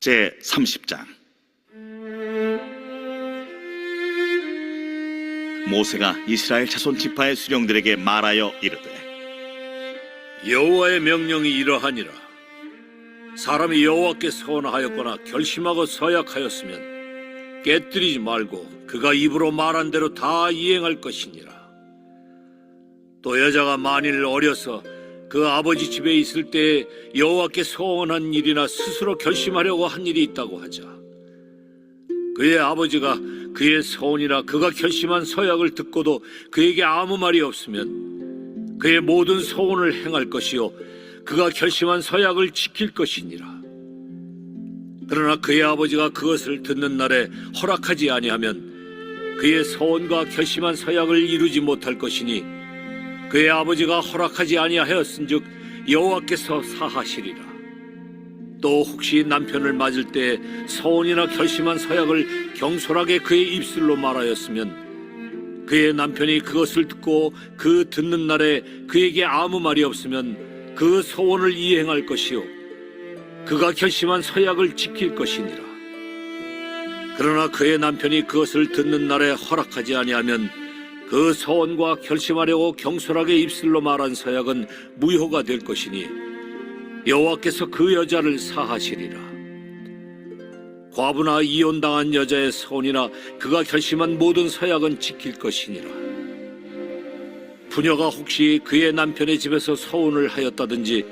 제30장. 모세가 이스라엘 자손 지파의 수령들에게 말하여 이르되, 여호와의 명령이 이러하니라. 사람이 여호와께 서원하였거나 결심하고 서약하였으면 깨뜨리지 말고 그가 입으로 말한 대로 다 이행할 것이니라. 또 여자가 만일 어려서 그 아버지 집에 있을 때 여호와께 서원한 일이나 스스로 결심하려고 한 일이 있다고 하자. 그의 아버지가 그의 서원이나 그가 결심한 서약을 듣고도 그에게 아무 말이 없으면 그의 모든 서원을 행할 것이요 그가 결심한 서약을 지킬 것이니라. 그러나 그의 아버지가 그것을 듣는 날에 허락하지 아니하면 그의 서원과 결심한 서약을 이루지 못할 것이니 그의 아버지가 허락하지 아니하였은즉 여호와께서 사하시리라. 또 혹시 남편을 맞을 때 서원이나 결심한 서약을 경솔하게 그의 입술로 말하였으면 그의 남편이 그것을 듣고 그 듣는 날에 그에게 아무 말이 없으면 그 서원을 이행할 것이요 그가 결심한 서약을 지킬 것이니라. 그러나 그의 남편이 그것을 듣는 날에 허락하지 아니하면 그 서원과 결심하려고 경솔하게 입술로 말한 서약은 무효가 될 것이니 여호와께서 그 여자를 사하시리라. 과부나 이혼당한 여자의 서원이나 그가 결심한 모든 서약은 지킬 것이니라. 부녀가 혹시 그의 남편의 집에서 서원을 하였다든지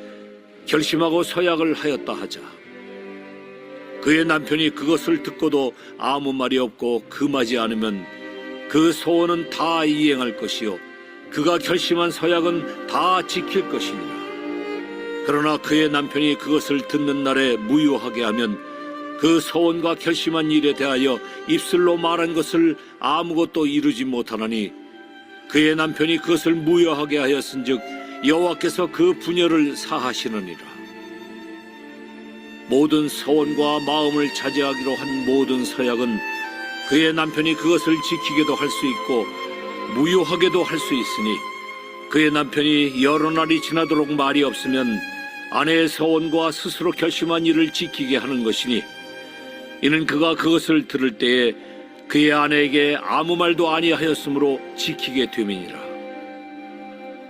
결심하고 서약을 하였다 하자. 그의 남편이 그것을 듣고도 아무 말이 없고 금하지 않으면 그 서원은 다 이행할 것이요 그가 결심한 서약은 다 지킬 것이니라. 그러나 그의 남편이 그것을 듣는 날에 무효하게 하면 그 서원과 결심한 일에 대하여 입술로 말한 것을 아무것도 이루지 못하나니 그의 남편이 그것을 무효하게 하였은즉 여호와께서 그 부녀를 사하시느니라. 모든 서원과 마음을 차지하기로 한 모든 서약은 그의 남편이 그것을 지키게도 할 수 있고 무효하게도 할 수 있으니 그의 남편이 여러 날이 지나도록 말이 없으면 아내의 서원과 스스로 결심한 일을 지키게 하는 것이니 이는 그가 그것을 들을 때에 그의 아내에게 아무 말도 아니하였으므로 지키게 됨이니라.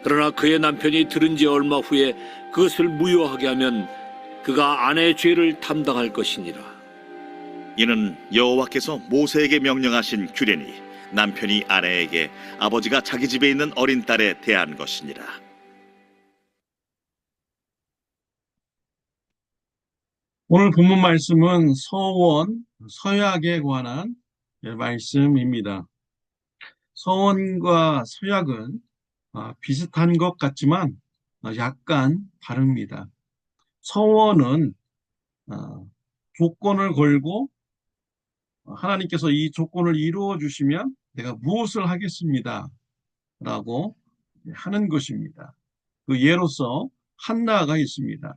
그러나 그의 남편이 들은 지 얼마 후에 그것을 무효하게 하면 그가 아내의 죄를 담당할 것이니라. 이는 여호와께서 모세에게 명령하신 규례니 남편이 아내에게 아버지가 자기 집에 있는 어린 딸에 대한 것이니라. 오늘 본문 말씀은 서원, 서약에 관한 말씀입니다. 서원과 서약은 비슷한 것 같지만 약간 다릅니다. 서원은 조건을 걸고 하나님께서 이 조건을 이루어 주시면 내가 무엇을 하겠습니다 라고 하는 것입니다. 그 예로서 한나가 있습니다.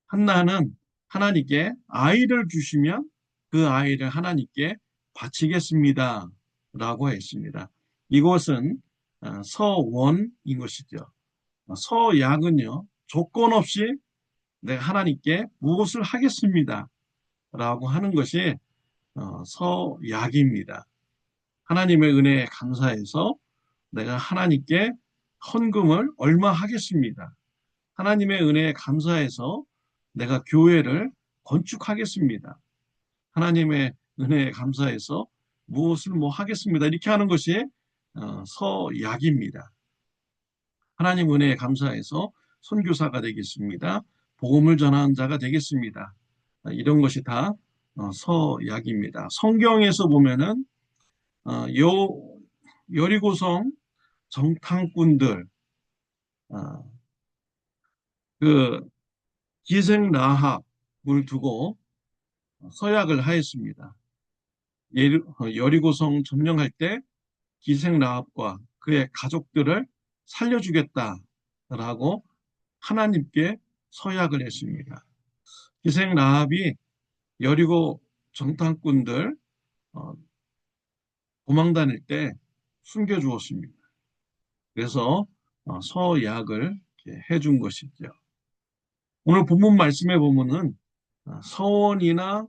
한나는 하나님께 아이를 주시면 그 아이를 하나님께 바치겠습니다 라고 했습니다. 이것은 서원인 것이죠. 서약은요, 조건 없이 내가 하나님께 무엇을 하겠습니다 라고 하는 것이 서약입니다. 하나님의 은혜에 감사해서 내가 하나님께 헌금을 얼마 하겠습니다. 하나님의 은혜에 감사해서 내가 교회를 건축하겠습니다. 하나님의 은혜에 감사해서 무엇을 하겠습니다. 이렇게 하는 것이 서약입니다. 하나님 은혜에 감사해서 선교사가 되겠습니다. 복음을 전하는 자가 되겠습니다. 이런 것이 다 서약입니다. 성경에서 보면은 여리고성 정탐꾼들 그 기생 라합을 두고 서약을 하였습니다. 여리고성 점령할 때 기생 라합과 그의 가족들을 살려주겠다라고 하나님께 서약을 했습니다. 기생 라합이 여리고 정탐꾼들 도망 다닐 때 숨겨주었습니다. 그래서 서약을 해준 것이죠. 오늘 본문 말씀에 보면은 서원이나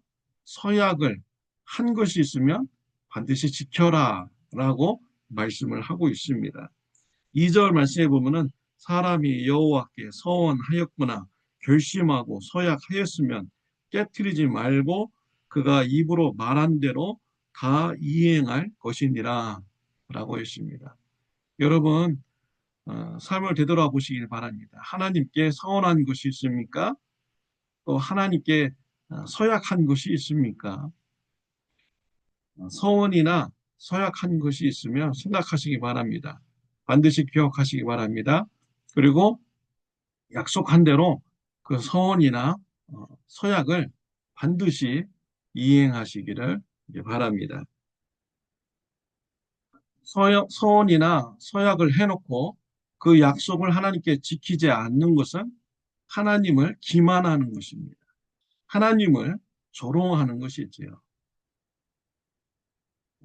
서약을 한 것이 있으면 반드시 지켜라 라고 말씀을 하고 있습니다. 2절 말씀에 보면은 사람이 여호와께 서원하였거나 결심하고 서약하였으면 깨트리지 말고 그가 입으로 말한 대로 다 이행할 것이니라 라고 했습니다. 여러분, 삶을 되돌아보시길 바랍니다. 하나님께 서원한 것이 있습니까? 또 하나님께 서약한 것이 있습니까? 서원이나 서약한 것이 있으면 생각하시기 바랍니다. 반드시 기억하시기 바랍니다. 그리고 약속한 대로 그 서원이나 서약을 반드시 이행하시기를 바랍니다. 서원이나 서약을 해놓고 그 약속을 하나님께 지키지 않는 것은 하나님을 기만하는 것입니다. 하나님을 조롱하는 것이지요.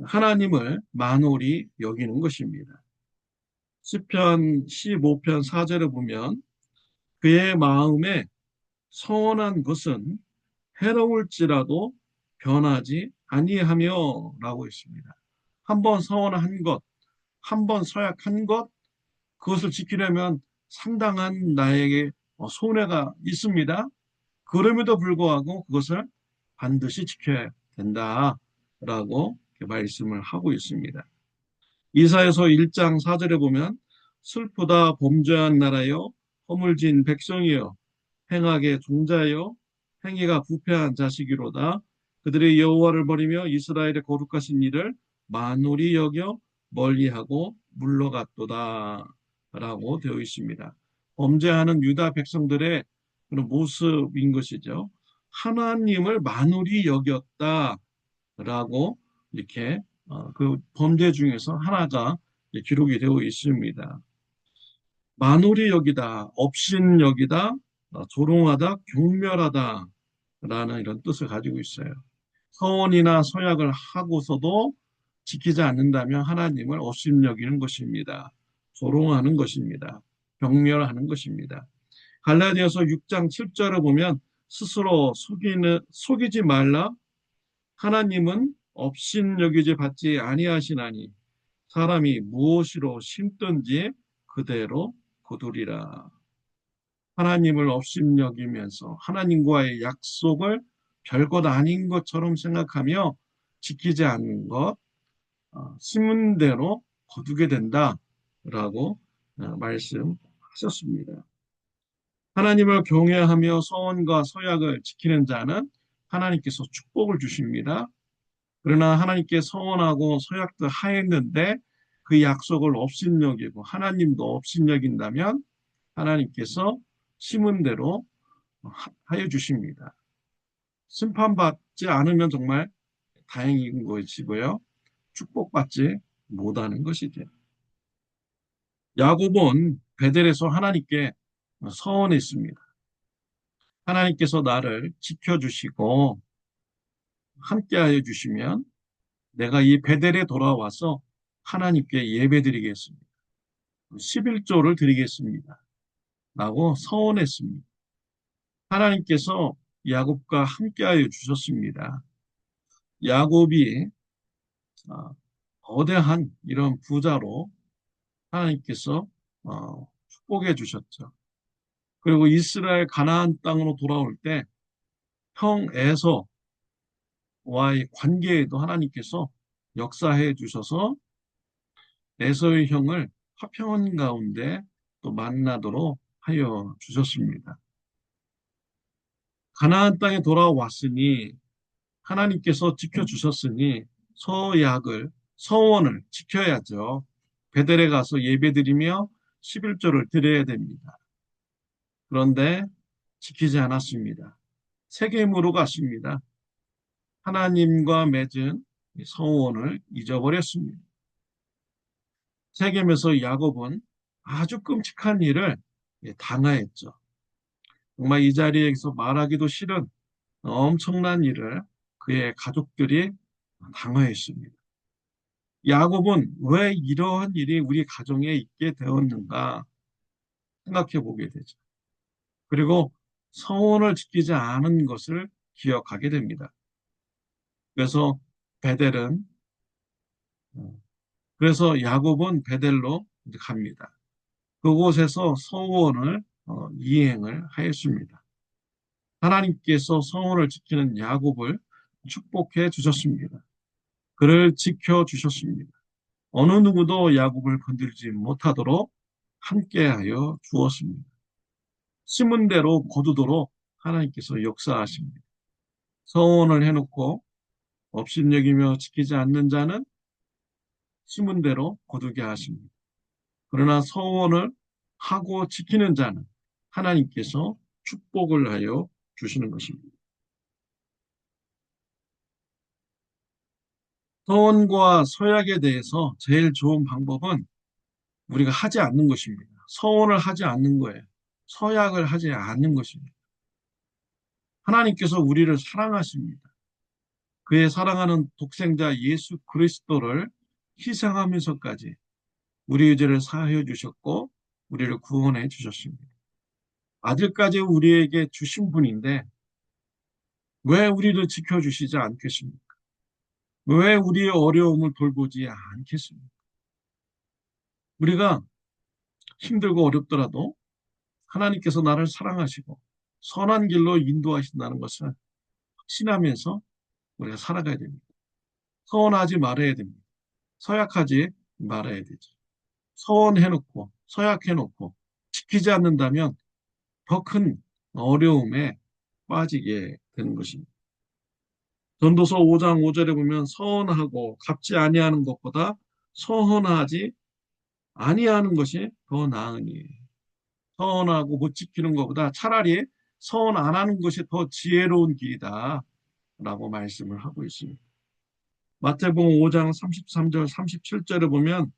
하나님을 만홀히 여기는 것입니다. 시편 15편 4절에 보면 그의 마음에 서원한 것은 해로울지라도 변하지 아니하며 라고 있습니다. 한 번 서원한 것, 한 번 서약한 것, 그것을 지키려면 상당한 나에게 손해가 있습니다. 그럼에도 불구하고 그것을 반드시 지켜야 된다라고 말씀을 하고 있습니다. 이사야서 1장 4절에 보면 슬프다 범죄한 나라여 허물진 백성이여 행악의 종자여 행위가 부패한 자식이로다. 그들의 여호와를 버리며 이스라엘의 거룩하신 이를 만홀히 여겨 멀리하고 물러갔도다 라고 되어 있습니다. 범죄하는 유다 백성들의 그런 모습인 것이죠. 하나님을 만홀히 여겼다라고 이렇게 그 범죄 중에서 하나가 기록이 되어 있습니다. 만홀히 여기다, 업신여기다, 조롱하다, 경멸하다 라는 이런 뜻을 가지고 있어요. 서원이나 서약을 하고서도 지키지 않는다면 하나님을 업신여기는 것입니다. 조롱하는 것입니다. 경멸하는 것입니다. 갈라디아서 6장 7절을 보면 스스로 속이지 말라. 하나님은 업신여기지 받지 아니하시나니 사람이 무엇으로 심든지 그대로 거두리라. 하나님을 업신여기면서 하나님과의 약속을 별것 아닌 것처럼 생각하며 지키지 않는 것, 심은 대로 거두게 된다라고 말씀하셨습니다. 하나님을 경외하며 서원과 서약을 지키는 자는 하나님께서 축복을 주십니다. 그러나 하나님께 서원하고 서약도 하였는데 그 약속을 업신여기고 하나님도 업신여긴다면 하나님께서 심은 대로 하여 주십니다. 심판받지 않으면 정말 다행인 것이고요. 축복받지 못하는 것이죠. 야곱은 베델에서 하나님께 서원했습니다. 하나님께서 나를 지켜주시고 함께하여 주시면 내가 이 베델에 돌아와서 하나님께 예배드리겠습니다. 11조를 드리겠습니다. 라고 서원했습니다. 하나님께서 야곱과 함께하여 주셨습니다. 야곱이 거대한 이런 부자로 하나님께서 축복해 주셨죠. 그리고 이스라엘 가나안 땅으로 돌아올 때 형 에서와의 관계에도 하나님께서 역사해 주셔서 에서의 형을 화평한 가운데 또 만나도록 하여 주셨습니다. 가나안 땅에 돌아왔으니 하나님께서 지켜주셨으니 서원을 지켜야죠. 베델에 가서 예배드리며 11조를 드려야 됩니다. 그런데 지키지 않았습니다. 세겜으로 갔습니다. 하나님과 맺은 서원을 잊어버렸습니다. 세겜에서 야곱은 아주 끔찍한 일을 당하였죠. 정말 이 자리에서 말하기도 싫은 엄청난 일을 그의 가족들이 당하였습니다. 야곱은 왜 이러한 일이 우리 가정에 있게 되었는가 생각해 보게 되죠. 그리고 서원을 지키지 않은 것을 기억하게 됩니다. 그래서 베델은 어, 그래서 야곱은 베델로 이제 갑니다. 그곳에서 서원을 이행을 하였습니다. 하나님께서 서원을 지키는 야곱을 축복해 주셨습니다. 그를 지켜 주셨습니다. 어느 누구도 야곱을 건들지 못하도록 함께하여 주었습니다. 심은 대로 거두도록 하나님께서 역사하십니다. 서원을 해놓고 업신여기며 지키지 않는 자는 심은 대로 거두게 하십니다. 그러나 서원을 하고 지키는 자는 하나님께서 축복을 하여 주시는 것입니다. 서원과 서약에 대해서 제일 좋은 방법은 우리가 하지 않는 것입니다. 서원을 하지 않는 거예요. 서약을 하지 않는 것입니다. 하나님께서 우리를 사랑하십니다. 그의 사랑하는 독생자 예수 그리스도를 희생하면서까지 우리의 죄를 사하여 주셨고 우리를 구원해 주셨습니다. 아들까지 우리에게 주신 분인데 왜 우리를 지켜주시지 않겠습니까? 왜 우리의 어려움을 돌보지 않겠습니까? 우리가 힘들고 어렵더라도 하나님께서 나를 사랑하시고 선한 길로 인도하신다는 것을 확신하면서 우리가 살아가야 됩니다. 서원하지 말아야 됩니다. 서약하지 말아야 되죠. 서원해놓고 서약해놓고 지키지 않는다면 더 큰 어려움에 빠지게 되는 것입니다. 전도서 5장 5절에 보면 서원하고 갚지 아니하는 것보다 서원하지 아니하는 것이 더 나으니 서원하고 못 지키는 것보다 차라리 서원 안 하는 것이 더 지혜로운 길이다 라고 말씀을 하고 있습니다. 마태복음 5장 33절 37절에 보면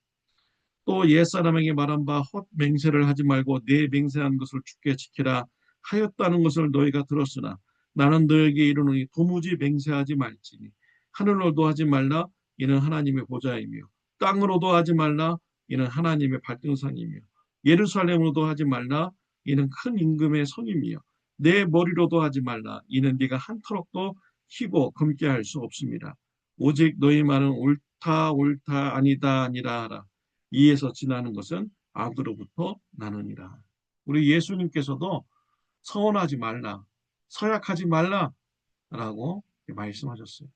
또 옛사람에게 말한 바 헛 맹세를 하지 말고 내 맹세한 것을 주께 지키라 하였다는 것을 너희가 들었으나 나는 너에게 이르노니 도무지 맹세하지 말지니 하늘로도 하지 말라 이는 하나님의 보좌이며 땅으로도 하지 말라 이는 하나님의 발등상이며 예루살렘으로도 하지 말라 이는 큰 임금의 성이며 내 머리로도 하지 말라 이는 네가 한터럭도 희고 금게 할 수 없습니다. 오직 너희 말은 옳다 옳다 아니다 아니라 하라. 이에서 지나는 것은 악으로부터 나느니라. 우리 예수님께서도 서원하지 말라, 서약하지 말라라고 말씀하셨어요.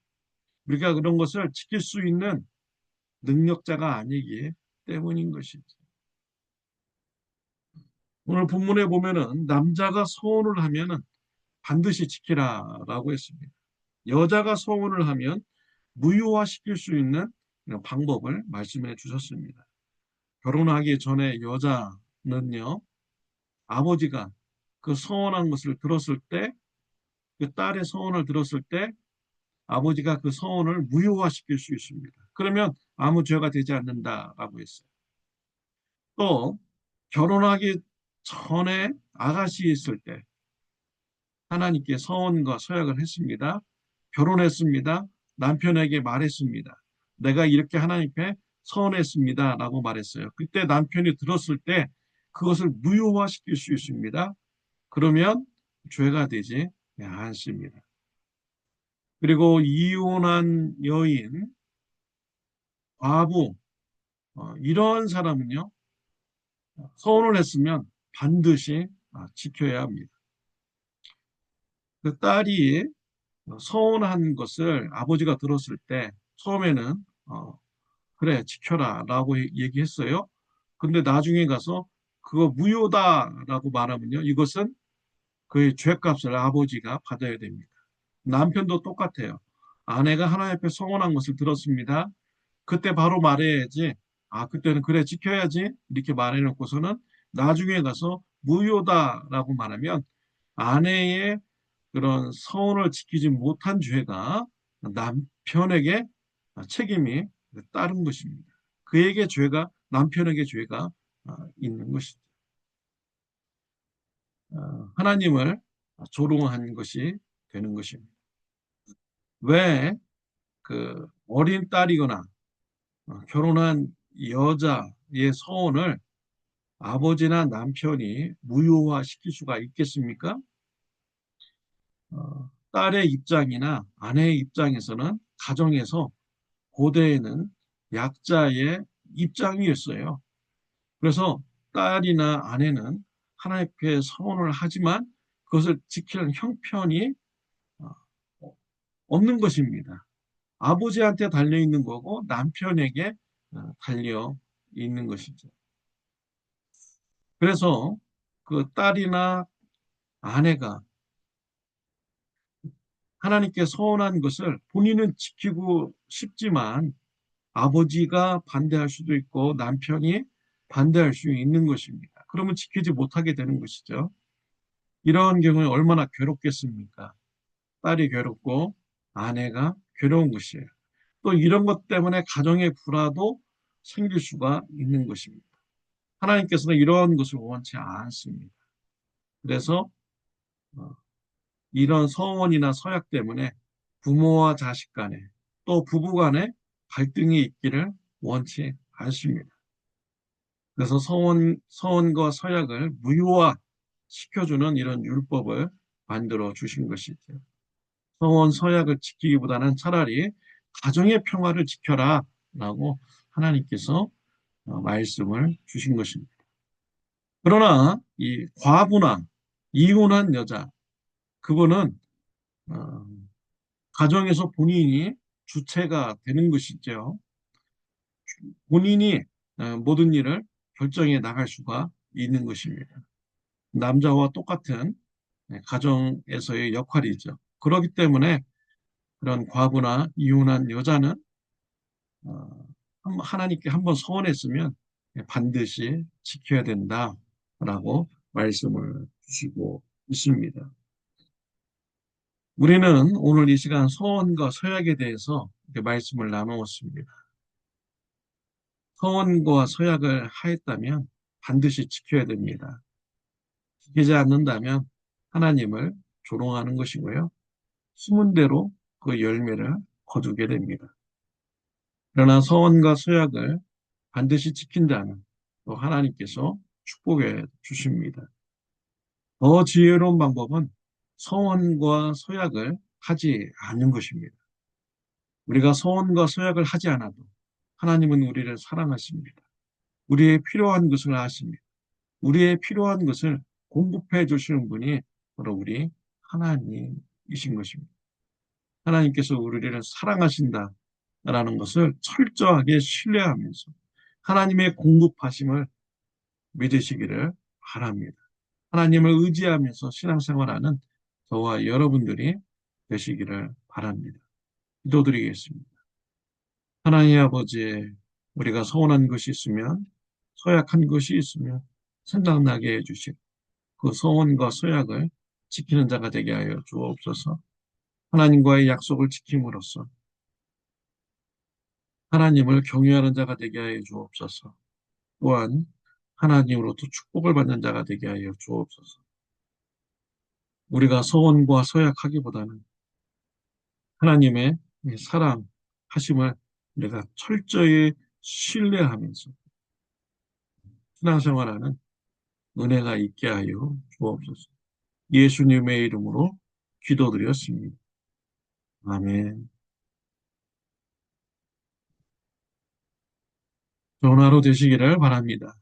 우리가 그런 것을 지킬 수 있는 능력자가 아니기 때문인 것이죠. 오늘 본문에 보면은 남자가 서원을 하면은 반드시 지키라라고 했습니다. 여자가 서원을 하면 무효화시킬 수 있는 방법을 말씀해 주셨습니다. 결혼하기 전에 여자는요, 아버지가 그 서원한 것을 들었을 때, 그 딸의 서원을 들었을 때, 아버지가 그 서원을 무효화시킬 수 있습니다. 그러면 아무 죄가 되지 않는다라고 했어요. 또, 결혼하기 전에 아가씨 있을 때, 하나님께 서원과 서약을 했습니다. 결혼했습니다. 남편에게 말했습니다. 내가 이렇게 하나님께 서원했습니다. 라고 말했어요. 그때 남편이 들었을 때 그것을 무효화시킬 수 있습니다. 그러면 죄가 되지 않습니다. 그리고 이혼한 여인, 과부, 이런 사람은요, 서원을 했으면 반드시 지켜야 합니다. 그 딸이 서운한 것을 아버지가 들었을 때 처음에는 그래 지켜라 라고 얘기했어요. 근데 나중에 가서 그거 무효다라고 말하면요. 이것은 그의 죄값을 아버지가 받아야 됩니다. 남편도 똑같아요. 아내가 하나님 앞에 서운한 것을 들었습니다. 그때 바로 말해야지. 그때는 그래 지켜야지 이렇게 말해놓고서는 나중에 가서 무효다라고 말하면 아내의 그런 서원을 지키지 못한 죄가 남편에게 책임이 따른 것입니다. 그에게 죄가, 남편에게 죄가 있는 것이죠. 하나님을 조롱한 것이 되는 것입니다. 왜 그 어린 딸이거나 결혼한 여자의 서원을 아버지나 남편이 무효화시킬 수가 있겠습니까? 딸의 입장이나 아내의 입장에서는 가정에서 고대에는 약자의 입장이었어요. 그래서 딸이나 아내는 하나님께 서원을 하지만 그것을 지키는 형편이 어, 없는 것입니다. 아버지한테 달려 있는 거고 남편에게 달려 있는 것이죠. 그래서 그 딸이나 아내가 하나님께 서원한 것을 본인은 지키고 싶지만 아버지가 반대할 수도 있고 남편이 반대할 수 있는 것입니다. 그러면 지키지 못하게 되는 것이죠. 이러한 경우에 얼마나 괴롭겠습니까? 딸이 괴롭고 아내가 괴로운 것이에요. 또 이런 것 때문에 가정의 불화도 생길 수가 있는 것입니다. 하나님께서는 이러한 것을 원치 않습니다. 그래서 어, 이런 서원이나 서약 때문에 부모와 자식 간에 또 부부 간에 갈등이 있기를 원치 않습니다. 그래서 서원과 서약을 무효화시켜주는 이런 율법을 만들어 주신 것이죠. 서원, 서약을 지키기보다는 차라리 가정의 평화를 지켜라 라고 하나님께서 말씀을 주신 것입니다. 그러나 이 과부나 이혼한 여자, 그거는 어, 가정에서 본인이 주체가 되는 것이죠. 본인이 모든 일을 결정해 나갈 수가 있는 것입니다. 남자와 똑같은 가정에서의 역할이죠. 그렇기 때문에 그런 과부나 이혼한 여자는 어, 하나님께 한번 서원했으면 반드시 지켜야 된다라고 말씀을 주시고 있습니다. 우리는 오늘 이 시간 서원과 서약에 대해서 이렇게 말씀을 나누었습니다. 서원과 서약을 하였다면 반드시 지켜야 됩니다. 지키지 않는다면 하나님을 조롱하는 것이고요. 숨은 대로 그 열매를 거두게 됩니다. 그러나 서원과 서약을 반드시 지킨다는 또 하나님께서 축복해 주십니다. 더 지혜로운 방법은 서원과 서약을 하지 않는 것입니다. 우리가 서원과 서약을 하지 않아도 하나님은 우리를 사랑하십니다. 우리의 필요한 것을 아십니다. 우리의 필요한 것을 공급해 주시는 분이 바로 우리 하나님이신 것입니다. 하나님께서 우리를 사랑하신다라는 것을 철저하게 신뢰하면서 하나님의 공급하심을 믿으시기를 바랍니다. 하나님을 의지하면서 신앙생활하는 저와 여러분들이 되시기를 바랍니다. 기도드리겠습니다. 하나님 아버지, 우리가 서운한 것이 있으면, 서약한 것이 있으면 생각나게 해주시고 그 서원과 서약을 지키는 자가 되게 하여 주옵소서. 하나님과의 약속을 지킴으로써 하나님을 경외하는 자가 되게 하여 주옵소서. 또한 하나님으로부터 축복을 받는 자가 되게 하여 주옵소서. 우리가 서원과 서약하기보다는 하나님의 사랑하심을 우리가 철저히 신뢰하면서 신앙생활하는 은혜가 있게 하여 주옵소서. 예수님의 이름으로 기도드렸습니다. 아멘. 좋은 하루 되시기를 바랍니다.